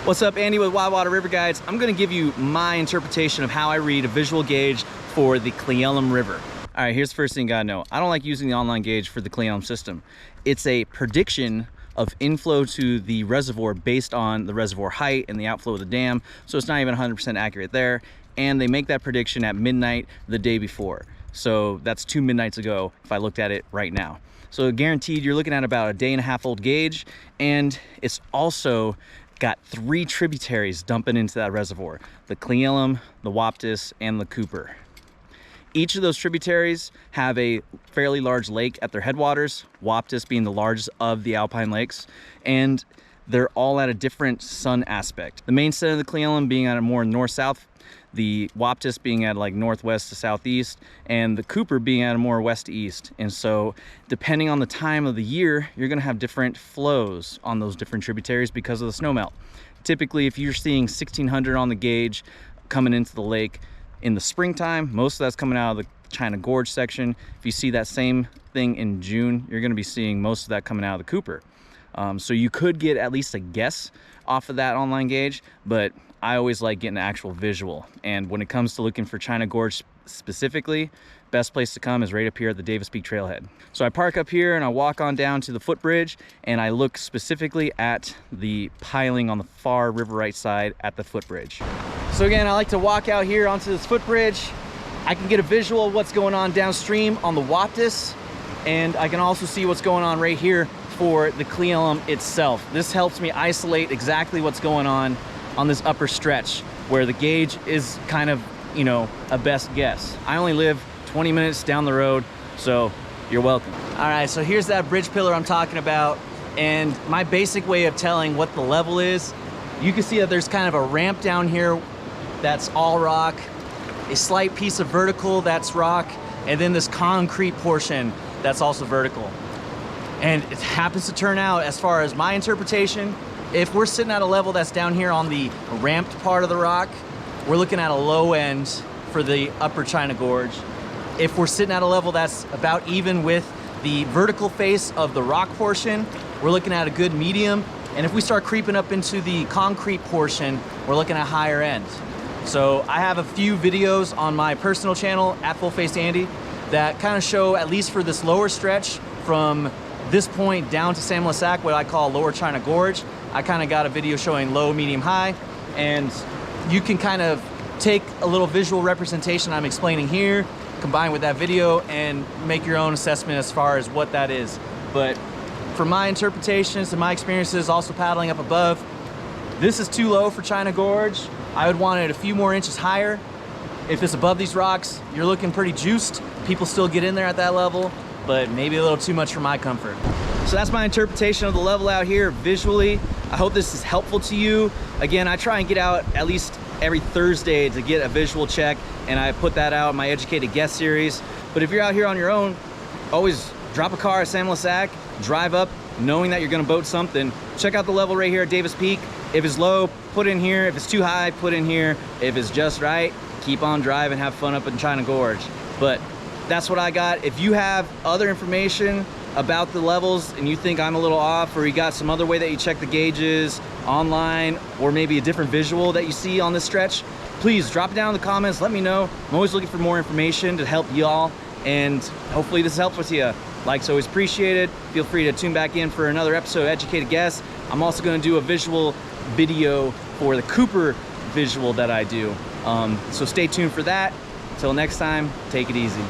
What's up, Andy with Wildwater River Guides. I'm going to give you my interpretation of how I read a visual gauge for the Cle Elum River. All right, here's the first thing you gotta know. I don't like using the online gauge for the Cle Elum system. It's a prediction of inflow to the reservoir based on the reservoir height and the outflow of the dam, so it's not even 100% accurate there. And they make that prediction at midnight the day before. So that's 2 midnights ago if I looked at it right now. So guaranteed you're looking at about a day-and-a-half old gauge, and it's also got 3 tributaries dumping into that reservoir: the Cle Elum, the Waptis, and the Cooper. Each of those tributaries have a fairly large lake at their headwaters, Waptis being the largest of the alpine lakes, and they're all at a different sun aspect. The main center of the Cle Elum being at a more north-south, the Waptis being at like northwest to southeast, and the Cooper being at a more west to east. And so depending on the time of the year, you're gonna have different flows on those different tributaries because of the snowmelt. Typically, if you're seeing 1600 on the gauge coming into the lake in the springtime, most of that's coming out of the China Gorge section. If you see that same thing in June, you're gonna be seeing most of that coming out of the Cooper. So you could get at least a guess off of that online gauge, but I always like getting an actual visual. And when it comes to looking for China Gorge specifically, best place to come is right up here at the Davis Peak Trailhead. So I park up here and I walk on down to the footbridge, and I look specifically at the piling on the far river right side at the footbridge. So again, I like to walk out here onto this footbridge. I can get a visual of what's going on downstream on the Waptis, and I can also see what's going on right here for the Cle Elum itself. This helps me isolate exactly what's going on this upper stretch where the gauge is kind of, you know, a best guess. I only live 20 minutes down the road, so you're welcome. All right, so here's that bridge pillar I'm talking about, and my basic way of telling what the level is, you can see that there's kind of a ramp down here that's all rock, a slight piece of vertical that's rock, and then this concrete portion that's also vertical. And it happens to turn out, as far as my interpretation, if we're sitting at a level that's down here on the ramped part of the rock, we're looking at a low end for the upper China Gorge. If we're sitting at a level that's about even with the vertical face of the rock portion, we're looking at a good medium. And if we start creeping up into the concrete portion, we're looking at higher end. So I have a few videos on my personal channel at Full Faced Andy that kind of show, at least for this lower stretch from this point down to San Sac, what I call lower China Gorge. I kind of got a video showing low, medium, high, and you can kind of take a little visual representation I'm explaining here, combine with that video, and make your own assessment as far as what that is. But from my interpretations and my experiences also paddling up above, this is too low for China Gorge. I would want it a few more inches higher. If it's above these rocks, you're looking pretty juiced. People still get in there at that level, but maybe a little too much for my comfort. So that's my interpretation of the level out here visually. I hope this is helpful to you. Again, I try and get out at least every Thursday to get a visual check, and I put that out in my Educated Guest series. But if you're out here on your own, always drop a car at San Sac, drive up knowing that you're gonna boat something. Check out the level right here at Davis Peak. If it's low, put in here. If it's too high, put in here. If it's just right, keep on driving, have fun up in China Gorge. But that's what I got. If you have other information about the levels and you think I'm a little off, or you got some other way that you check the gauges online, or maybe a different visual that you see on this stretch, please drop it down in the comments, let me know. I'm always looking for more information to help y'all, and hopefully this helps with you. Likes always appreciated. Feel free to tune back in for another episode of Educated Guess. I'm also going to do a visual video for the Cooper visual that I do. So stay tuned for that. Until next time, take it easy.